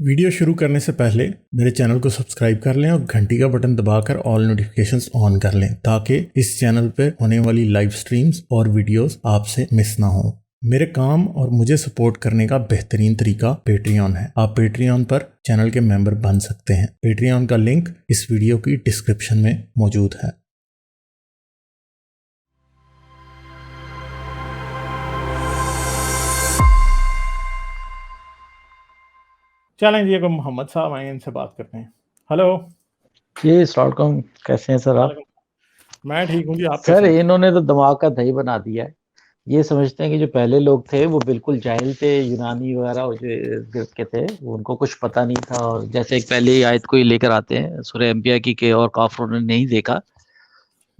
Video शुरू करने से पहले मेरे चैनल को सब्सक्राइब कर लें और घंटी का बटन दबाकर ऑल नोटिफिकेशंस ऑन कर लें ताकि इस चैनल पर होने वाली लाइव स्ट्रीम्स और वीडियोस आपसे मिस ना हो। मेरे काम और मुझे सपोर्ट करने का बेहतरीन तरीका पेट्रियन है। आप पेट्रियन पर चैनल के मेंबर बन सकते हैं। पेट्रियन का लिंक इस वीडियो की डिस्क्रिप्शन में मौजूद है। चलें जी, अगर मोहम्मद साहब आए इनसे बात करते हैं। हेलो जी, अस्सलाम, कैसे हैं सर आप? मैं ठीक हूँ जी, आप सर कैसे हैं? इन्होंने तो दिमाग का दही बना दिया है। ये समझते हैं कि जो पहले लोग थे वो बिल्कुल जाहिल थे, यूनानी वगैरह जो इर्द गिर्द के थे उनको कुछ पता नहीं था। और जैसे एक पहले ही आयत को ही लेकर आते हैं सूरह अंबिया की के और काफिरों ने नहीं देखा।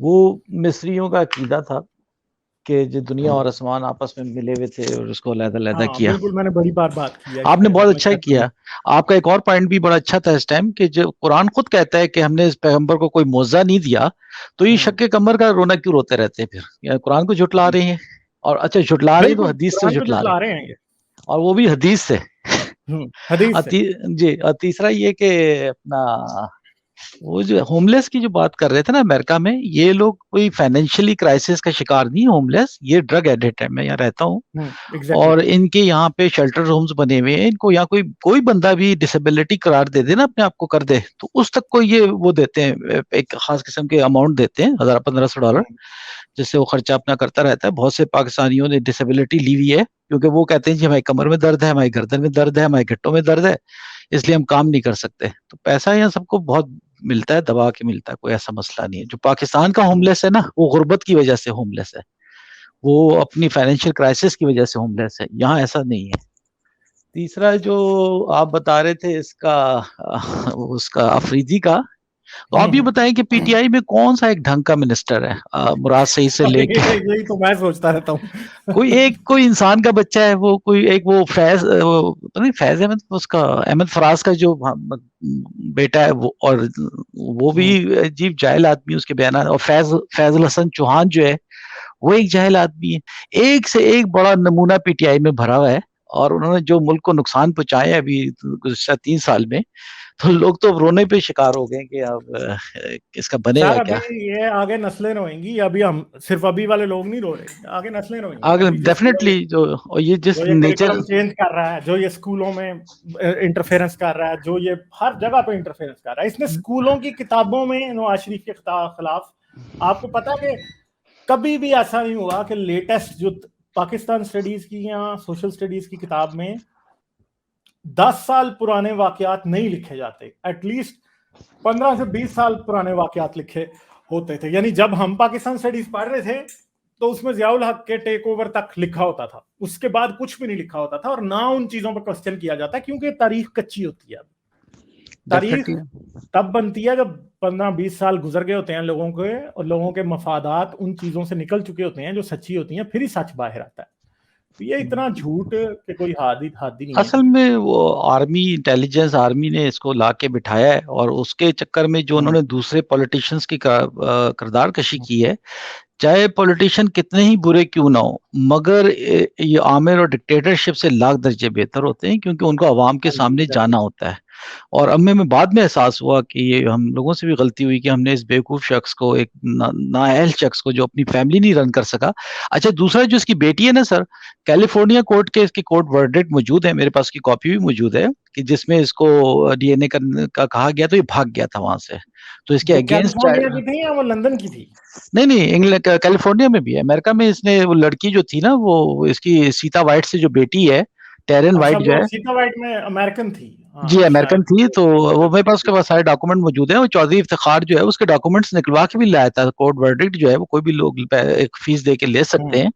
वो मिस्रियों का अकीदा था कि जो दुनिया और आसमान आपस में मिले हुए थे और उसको अलग-अलग हाँ किया। बिल्कुल, मैंने बड़ी बार बात की है इस आपने पे, बहुत मैं अच्छा ही कहता हूँ। किया। आपका एक और पॉइंट भी बड़ा अच्छा था इस टाइम कि जो कुरान खुद कहता है कि हमने इस पैगंबर को कोई मौजा नहीं दिया, तो ये शक्के कमर का रोना क्यों रोते रहते हैं फिर? या कुरान को झुटला रहे हैं। और अच्छा झुटला रहे हैं तो बिल्कुल हदीस से कुरान को झुटला रहे जुटला हैं, रहे हैं ये। और वो भी हदीस से। हदीस से। जी, और तीसरा ये कि अपना वो जो होमलेस की जो बात कर रहे थे ना अमेरिका में, ये लोग कोई फाइनेंशियली क्राइसिस का शिकार नहीं है होमलेस, ये ड्रग एडिक्ट है। मैं यहाँ रहता हूँ एग्जैक्टली। और इनके यहाँ पे शेल्टर होम्स बने हुए हैं। इनको यहाँ कोई कोई बंदा भी डिसेबिलिटी करार दे दे ना, अपने आप को कर दे, तो उस तक को ये वो देते हैं, एक खास किस्म के अमाउंट देते हैं, $1,000-1,500, जिससे वो खर्चा अपना करता रहता है। बहुत से पाकिस्तानियों ने डिसेबिलिटी ली हुई है क्योंकि वो कहते हैं जी हमारी कमर में दर्द है, हमारी गर्दन में दर्द है, हमारे घुटनों में दर्द है, इसलिए हम काम नहीं कर सकते। तो पैसा यहाँ सबको बहुत मिलता है, दबा के मिलता है, कोई ऐसा मसला नहीं है। जो पाकिस्तान का होमलेस है ना, वो गुर्बत की वजह से होमलेस है, वो अपनी फाइनेंशियल क्राइसिस की वजह से होमलेस है। यहाँ ऐसा नहीं है। तीसरा जो आप बता रहे थे इसका उसका अफरीदी का, तो आप ये बताएं कि पीटीआई में कौन सा एक ढंग का मिनिस्टर है? मुराद सईद से लेके यही तो मैं सोचता रहता हूँ। कोई इंसान का बच्चा है, वो कोई एक वो फैज, वो पता नहीं फैज अहमद, उसका अहमद फराज का जो बेटा है वो, और वो भी अजीब जाहिल आदमी, उसके बयान। और फैजल हसन चौहान जो है वो एक जाहिल आदमी है। एक से एक बड़ा नमूना पीटीआई में भरा हुआ है, और उन्होंने जो मुल्क को नुकसान पहुंचाया अभी गुज़श्ता 3 साल में, तो लोग तो अब रोने पे शिकार हो गए कि अब इसका बनेगा सर अभी क्या। ये आगे नस्लें रोएंगी। अभी हम सिर्फ अभी वाले लोग नहीं रो रहे, आगे नस्लें रोएंगी। आगे अभी डेफिनेटली जो, और ये जिस जो ये नेचर, करिकुलम चेंज कर रहा है, जो ये स्कूलों में इंटरफेरेंस कर रहा है, जो ये हर जगह पे इंटरफेरेंस कर रहा है, इसने स्कूलों की किताबों में नवाज शरीफ के खिलाफ, आपको पता है कि कभी भी ऐसा नहीं हुआ कि लेटेस्ट जो पाकिस्तान स्टडीज की या सोशल स्टडीज की किताब में 10 साल पुराने वाकयात नहीं लिखे जाते। एटलीस्ट 15 से 20 साल पुराने वाकयात लिखे होते थे। यानी जब हम पाकिस्तान स्टडीज पढ़ रहे थे तो उसमें जियाउल हक के टेक ओवर तक लिखा होता था, उसके बाद कुछ भी नहीं लिखा होता था, और ना उन चीजों पर क्वेश्चन किया जाता, क्योंकि तारीख कच्ची होती है। तारीख तब बनती है जब 15-20 साल गुजर गए होते हैं लोगों के, और लोगों के मफादात उन चीजों से निकल चुके होते हैं जो सच्ची होती हैं, फिर ही सच बाहर आता है। तो ये इतना झूठ कि कोई हाथ ही नहीं है। असल में वो आर्मी इंटेलिजेंस आर्मी ने इसको ला के बिठाया है, और उसके चक्कर में जो उन्होंने दूसरे पॉलिटिशियंस की किरदार कशी की है, चाहे पॉलिटिशियन कितने ही बुरे क्यों ना हो, मगर ये आमिर और डिक्टेटरशिप से लाख दर्जे बेहतर होते हैं, क्योंकि उनको आवाम के सामने जाना होता है। और अब में बाद में एहसास हुआ कि ये हम लोगों से भी गलती हुई कि हमने इस बेवकूफ़ शख्स को, एक नाअहल शख्स को जो अपनी फैमिली नहीं रन कर सका। अच्छा, दूसरा जो इसकी बेटी है ना सर, कैलिफोर्निया कोर्ट के इसकी कोर्ट वर्डिक्ट मौजूद है, मेरे पास की कॉपी भी मौजूद है, कि जिसमें इसको डीएनए करने का कहा गया, तो ये भाग गया था वहां से। तो इसके वो अगेंस्ट, कैलिफोर्निया की थी या वो लंदन की थी? नहीं इंग्लैंड कैलिफोर्निया में भी है। अमेरिका में इसने, वो लड़की जो थी ना, वो इसकी सीता वाइट से जो बेटी है, टेरन अच्छा, वाइट जो वो है, सीता वाइट में अमेरिकन थी। जी हाँ अमेरिकन शायद। थी। तो वो मेरे पास, उसके पास सारे डॉक्यूमेंट मौजूद हैं। वो चौधरी इफ्तिखार जो है उसके डॉक्यूमेंट्स निकलवा के भी लाया था। कोर्ट वर्डिक्ट जो है वो कोई भी लोग एक फीस दे के ले सकते हैं।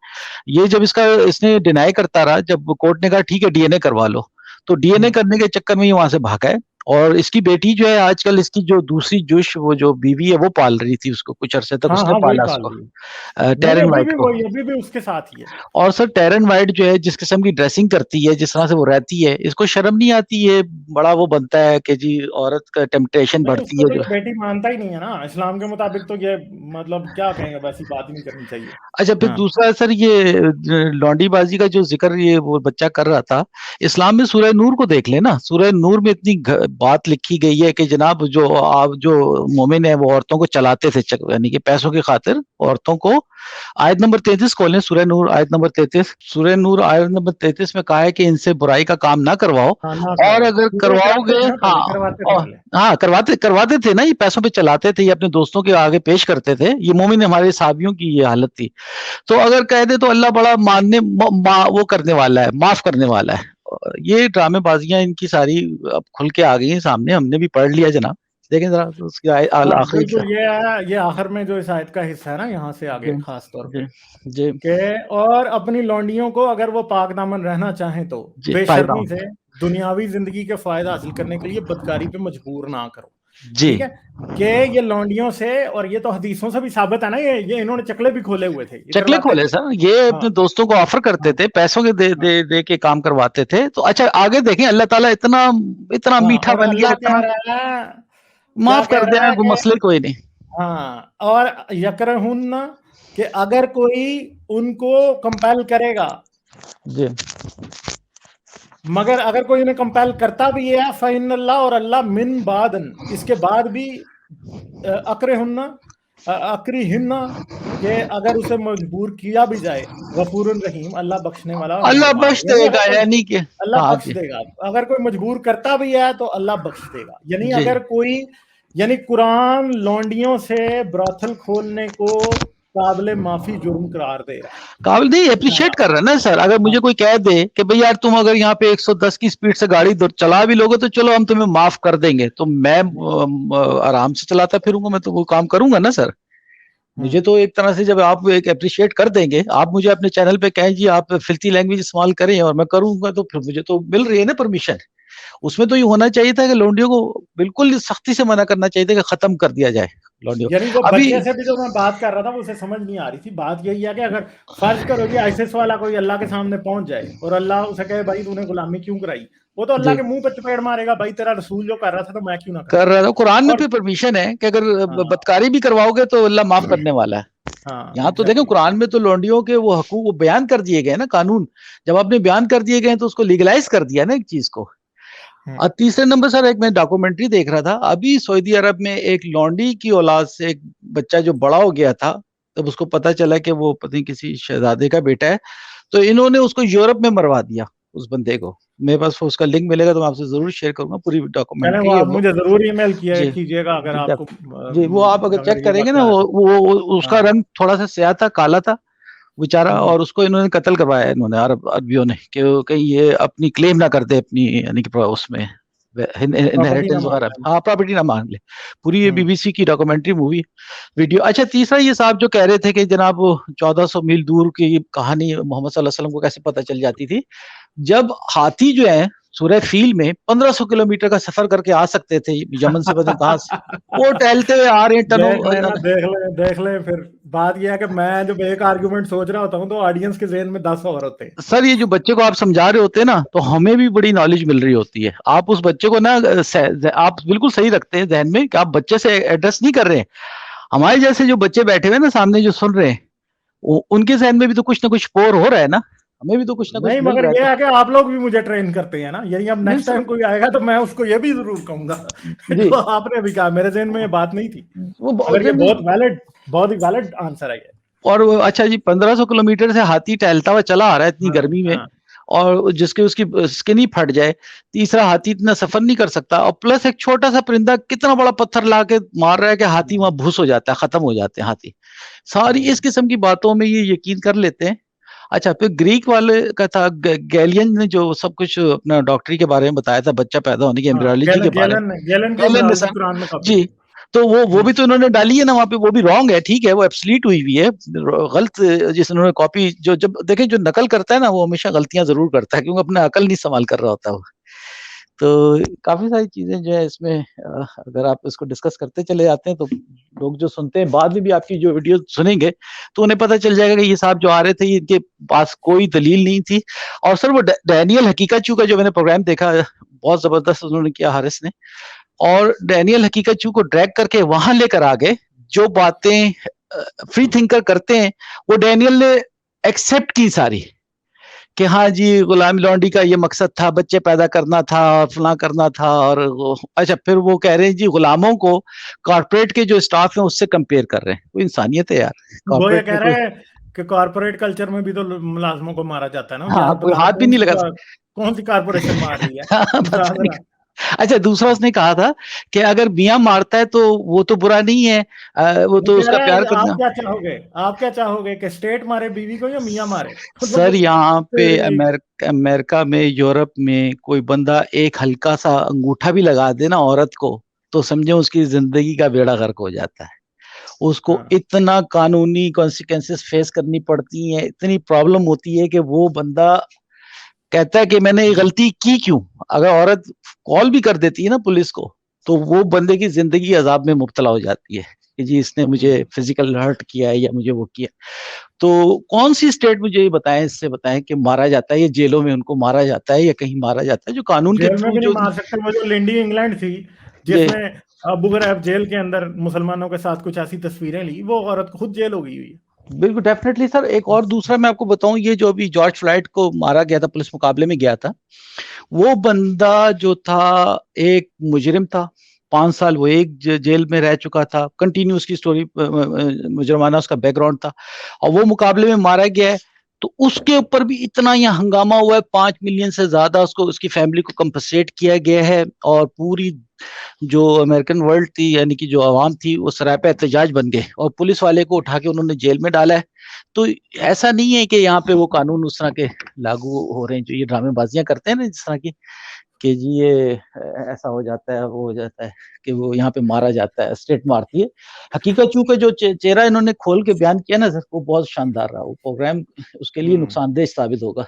ये जब इसने डिनाई करता रहा, जब कोर्ट ने कहा ठीक है डीएनए करवा लो, तो डीएनए करने के चक्कर में ही वहां से भागा है। और इसकी बेटी जो है आजकल, इसकी जो दूसरी जुश, वो जो बीवी है वो पाल रही थी उसको, कुछ अरसे तक हाँ उसने हाँ वही पाला पाल उसको, रही है। नहीं टेरन वाइट को। अभी भी उसके साथ ही है। और सर टेरन वाइट जो है, जिस किस्म की ड्रेसिंग करती है, जिस तरह से वो रहती है, इसको शर्म नहीं आती है? बड़ा वो बनता है कि जी औरत का टेम्पटेशन नहीं बढ़ती उसको है तो जो। ये बेटी मानता ही नहीं है ना, इस्लाम के मुताबिक तो ये मतलब क्या कहेंगे, वैसी बात ही नहीं करनी चाहिए। अच्छा, फिर हाँ दूसरा सर, ये लौंडीबाजी का जो जिक्र ये वो बच्चा कर रहा था, इस्लाम में सूरह नूर को देख लेना, सूरह नूर में इतनी बात लिखी गई है कि जनाब जो आप जो मोमिन है वो औरतों को चलाते थे, यानी कि पैसों की खातिर औरतों को। आयत नंबर 33 खोलें, सूरह नूर आयत नंबर 33, सूरह नूर आयत नंबर 33 में कहा है कि इनसे बुराई का काम ना करवाओ, हाँ ना और करवाओ, अगर क्योंकि वो करवाओगे, कराते थे ना, हाँ, पहले करवाते थे और पहले। हाँ, करवाते करवाते थे ना, ये पैसों पे चलाते थे, ये अपने दोस्तों के आगे पेश करते थे, ये मोमिन हमारे साहबियों की ये हालत थी। तो अगर कह दे तो अल्लाह बड़ा वो करने वाला है, माफ करने वाला है। ये ड्रामेबाजियां इनकी सारी अब खुल के आ गई हैं सामने, हमने भी पढ़ लिया जनाब। देखें जरा उसकी हाँ आखिरी बिल्कुल, ये है, ये आखिर में जो इस आयत का हिस्सा है ना, यहाँ से जी आगे खास तौर जी पे जी के, और अपनी लौंडियों को अगर वो पाक दामन रहना चाहें तो जी, बेशर्मी पायदान, से दुनियावी जिंदगी के फायदा हासिल करने के लिए बदकारी पे मजबूर ना करो। जी, ठीक है, कि ये लौंडियों से, और ये तो हदीसों से भी साबित है ना, ये इन्होंने चकले भी खोले हुए थे, ये चकले करवाते खोले थे। सर, ये हाँ अपने दोस्तों को ऑफर करते हाँ थे, पैसों के हाँ दे के काम करवाते थे। तो अच्छा आगे देखें, अल्लाह ताला इतना इतना हाँ। मीठा और बन गया, अल्लाह कह इतना रहा है, क्या माफ कह कर रहा दिया, है कोई कि मसले कोई नहीं। हाँ, और यकरहुन्ना, कि अगर कोई उनको कंपेल करेगा, जी मगर अगर कोई उन्हें कंपेल करता भी है, फ़इन अल्लाह, और अल्लाह मिन बादन, इसके बाद भी अक्रे हुन्ना, अक्री हिन्ना, कि अगर उसे मजबूर किया भी जाए, गफूरुन रहीम, अल्लाह बख्शने वाला और अल्लाह मेहरबान है। बख्श यानी देगा, अगर कोई, यानी कि अल्लाह हाँ बख्श जी देगा, अगर कोई मजबूर करता भी है तो अल्लाह बख्श देगा। यानी जी, अगर कोई, यानी कुरान लौंडियों से ब्रॉथल खोलने को काबिल माफी जुर्म करार दे रहा काबिल नहीं, है। अप्रिशिएट कर रहा है ना सर। अगर हाँ मुझे कोई कह दे कि भाई यार तुम अगर यहाँ पे 110 की स्पीड से गाड़ी चला भी लोगे तो चलो हम तुम्हें माफ कर देंगे, तो मैं आराम से चलाता फिरूंगा, मैं तो वो काम करूंगा ना सर। मुझे हाँ तो एक तरह से जब आप एक अप्रिशिएट कर देंगे, आप मुझे अपने चैनल पे कहें जी आप फिल्थी लैंग्वेज इस्तेमाल करें और मैं करूंगा, तो फिर मुझे तो मिल रही है ना परमिशन। उसमें तो ये होना चाहिए था कि लौंडियों को बिल्कुल सख्ती से मना करना चाहिए था कि खत्म कर दिया जाए लौंडियों। यानी वो अभी बच्चे से भी जो मैं बात कर रहा था, वो उसे समझ नहीं आ रही थी। बात यही है कि अगर फर्ज करो कि आईसीएस वाला कोई अल्लाह के सामने पहुंच जाए और अल्लाह उसे कहे भाई तूने गुलामी क्यों कराई, वो तो अल्लाह जी के मुंह पे चपेड़ मारेगा, भाई तेरा रसूल जो कर रहा था तो मैं क्यों ना करूं। कर रहा था, कुरान में और भी परमिशन है कि अगर हाँ बदकारी भी करवाओगे तो अल्लाह माफ करने वाला है। हाँ यहाँ तो देखें एग्जैक्टली। कुरान में तो लौंडियों के वो हकूक वो बयान कर दिए गए ना, कानून जब आपने बयान कर दिए गए तो उसको लीगलाइज कर दिया ना एक चीज को। और तीसरे नंबर सर, एक मैं डॉक्यूमेंट्री देख रहा था अभी, सऊदी अरब में एक लौंडी की औलाद से एक बच्चा जो बड़ा हो गया था, तब उसको पता चला कि वो पता नहीं किसी शहजादे का बेटा है, तो इन्होंने उसको यूरोप में मरवा दिया उस बंदे को। मेरे पास उसका लिंक मिलेगा तो मैं आपसे जरूर शेयर करूंगा, पूरी चलें, वो डॉक्यूमेंट्री है आप वो। मुझे जरूर ईमेल किया जी कीजिएगा अगर जी आपको जी, वो आप अगर अगर चेक ये करेंगे ना, वाकया है तो। उसका हाँ रंग थोड़ा सा स्याह था, काला था बेचारा, हम्म, और उसको इन्होंने कत्ल करवाया, इन्होंने अरबियों ने, कि कहीं ये अपनी क्लेम ना कर दे अपनी, यानी कि उसमें प्रॉपर्टी ना इनहेरिटेंस मांग वगैरह, लें। हाँ प्रॉपर्टी ना मांग ले। पूरी ये हम्म बीबीसी की डॉक्यूमेंट्री मूवी वीडियो। अच्छा तीसरा, ये साहब जो कह रहे थे कि जनाब 1400 मील दूर की कहानी मोहम्मद सल्लल्लाहु अलैहि वसल्लम को कैसे पता चल जाती थी, जब हाथी जो है सूरह फील में 1500 किलोमीटर का सफर करके आ सकते थे यमन से, पता नहीं कहाँ से, वो टहलते हुए आ रहे हैं देख टनों। लेना, देख ले फिर। बात यह है कि मैं जब एक आर्गुमेंट सोच रहा होता हूँ तो ऑडियंस के जहन में 10 और होते हैं। सर ये जो बच्चे को आप समझा रहे होते हैं ना, तो हमें भी बड़ी नॉलेज मिल रही होती है। आप उस बच्चे को ना आप बिल्कुल सही रखते हैं जहन में कि आप बच्चे से एड्रेस नहीं कर रहे हैं। हमारे जैसे जो बच्चे बैठे हुए हैं ना सामने जो सुन रहे हैं, उनके जहन में भी तो कुछ ना कुछ पोर हो रहा है ना, हमें भी तो कुछ ना कुछ नहीं, मिल मगर रहा है ये तो। है कि आप लोग भी मुझे ट्रेन करते हैं ना, यानी अब नहीं नेक्स्ट सर, टाइम कोई आएगा तो मैं उसको ये भी जरूर कहूंगा जी जो आपने भी कहा, मेरे जहन में ये बात नहीं थी। वो मगर ये नहीं, बहुत ही वैलिड आंसर है ये। और अच्छा जी 1500 किलोमीटर से हाथी टहलता हुआ चला आ रहा है इतनी हाँ गर्मी में, हाँ और जिसके उसकी स्किन ही फट जाए। तीसरा, हाथी इतना सफर नहीं कर सकता, और प्लस एक छोटा सा परिंदा कितना बड़ा पत्थर ला के मार रहा है कि हाथी वहां भूस हो जाता है, खत्म हो जाते हैं हाथी। सारी इस किस्म की बातों में ये यकीन कर लेते हैं। अच्छा फिर ग्रीक वाले का था, गैलियन ने जो सब कुछ अपना डॉक्टरी के बारे में बताया था, बच्चा पैदा होने की हाँ। एम्ब्रियोलॉजी के बारे में, गैलन की गैलियन ने एम्ब्रियोलॉजी सर, कुरान में कॉपी जी, है। तो वो भी तो इन्होंने डाली है ना वहां पे, वो भी रॉन्ग है, ठीक है वो एब्सलीट हुई हुई है, गलत, जिस इन्होंने कॉपी, जो जब देखें जो नकल करता है ना वो हमेशा गलतियां जरूर करता है, क्योंकि अपना अकल नहीं इस्तेमाल कर रहा होता वो। तो काफी सारी चीजें जो है इसमें अगर आप इसको डिस्कस करते चले जाते हैं तो लोग जो सुनते हैं बाद में भी आपकी जो वीडियो सुनेंगे तो उन्हें पता चल जाएगा कि ये साहब जो आ रहे थे इनके पास कोई दलील नहीं थी। और सर वो डैनियल हकीकतचू का जो मैंने प्रोग्राम देखा बहुत जबरदस्त उन्होंने किया हारिस ने, और डैनियल हकीकतचू को ड्रैग करके वहां लेकर आ गए। जो बातें फ्री थिंकर करते हैं वो डैनियल ने एक्सेप्ट की सारी, कि हाँ जी गुलामी लॉन्ड्री का ये मकसद था, बच्चे पैदा करना था और फलां करना था। और अच्छा फिर वो कह रहे हैं जी गुलामों को कॉर्पोरेट के जो स्टाफ है उससे कंपेयर कर रहे हैं। कोई इंसानियत है यार वो ये कॉर्पोरेट कह में रहे कोई। हैं कि कॉर्पोरेट कल्चर में भी तो मुलाजमों को मारा जाता है ना हाँ यार, कोई बताओ हाथ भी नहीं लगा कौन सी कॉर्पोरेशन मार रही है? पता बता नहीं। जरा। अच्छा दूसरा उसने कहा था कि अगर मियाँ मारता है तो वो तो बुरा नहीं है, वो वो तो कह उसका रहा प्यार है आप करना। क्या चाहोगे, आप क्या चाहोगे कि स्टेट मारे बीवी को या मियाँ मारे? मतलब सर यहाँ पे तेरी अमेरिका में यूरोप में कोई बंदा एक हल्का सा अंगूठा भी लगा दे ना औरत को तो समझे उसकी जिंदगी का बेड़ा गर्क हो जाता है। उसको हाँ इतना कानूनी कॉन्सिक्वेंसेस फेस करनी पड़ती हैं, इतनी प्रॉब्लम होती है कि वो बंदा कहता है कि मैंने ये गलती की क्यों। अगर औरत कॉल भी कर देती है ना पुलिस को तो वो बंदे की जिंदगी अजाब में मुब्तला हो जाती है कि जी इसने मुझे फिजिकल हर्ट किया है या मुझे वो किया। तो कौन सी स्टेट मुझे ये बताएं, इससे बताएं कि मारा जाता है या जेलों में उनको मारा जाता है या कहीं मारा जाता है जो कानून के जेल में थ्रू भी नहीं जो मार सकते। वो जो लिंडी इंग्लैंड थी ये जिसने अबू गराब जेल के अंदर मुसलमानों के साथ कुछ ऐसी तस्वीरें ली, वो औरत खुद जेल हो गई हुई है। बिल्कुल डेफिनेटली सर। एक और दूसरा मैं आपको बताऊं, ये जो अभी जॉर्ज फ्लॉयड को मारा गया था पुलिस मुकाबले में गया था, वो बंदा जो था एक मुजरिम था। 5 साल वो एक जेल में रह चुका था, कंटिन्यू उसकी स्टोरी मुजरमाना उसका बैकग्राउंड था, और वो मुकाबले में मारा गया है। तो उसके ऊपर भी इतना यहाँ हंगामा हुआ है, 5 मिलियन से ज्यादा उसको उसकी फैमिली को कंपनसेट किया गया है, और पूरी जो अमेरिकन वर्ल्ड थी यानी कि जो आवाम थी वो सरापा एहतजाज बन गए और पुलिस वाले को उठा के उन्होंने जेल में डाला है। तो ऐसा नहीं है कि यहाँ पे वो कानून उस तरह के लागू हो रहे हैं जो ये ड्रामेबाजियां करते हैं ना जिस तरह की, कि जी ये ऐसा हो जाता है वो हो जाता है कि वो यहाँ पे मारा जाता है, स्टेट मारती है। हकीकत चूंकि जो चेहरा इन्होंने खोल के बयान किया ना सर वो बहुत शानदार रहा। वो प्रोग्राम उसके लिए नुकसानदेह साबित होगा।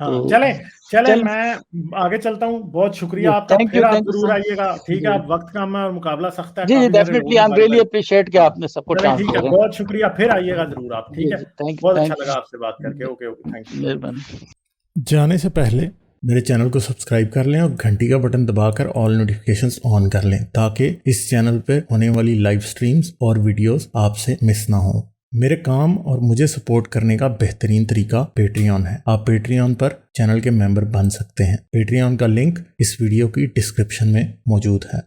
हाँ तो चले चले, चल मैं आगे चलता हूँ। बहुत शुक्रिया आपका, फिर आप थैंक यू जरूर सर। आइएगा। ठीक है, जी आप वक्त का में मुकाबला सख्त है, जी जी काफी मेरे लोग डेफिनेटली हैं आई एम बारी रियली बारी। अप्रिशिएट कि हाँ आपने सबको चले चांस ठीक है, दे रहे बहुत शुक्रिया, फिर आइएगा जरूर आप। हैं। ठीक जी है, जी थैंक बहुत अच्छा थैंक लगा आपसे बात करके। Okay okay, thank you. मेहरबानी। जाने से पहले मेरे चैनल को सब्सक्राइब कर लें और घंटी का बटन दबाकर ऑल नोटिफिकेशंस ऑन कर लें ताकि इस चैनल पर होने वाली लाइव स्ट्रीम्स और वीडियोस आपसे मिस ना हो। मेरे काम और मुझे सपोर्ट करने का बेहतरीन तरीका पेट्रियन है। आप पेट्रियन पर चैनल के मेंबर बन सकते हैं। पेट्रियन का लिंक इस वीडियो की डिस्क्रिप्शन में मौजूद है।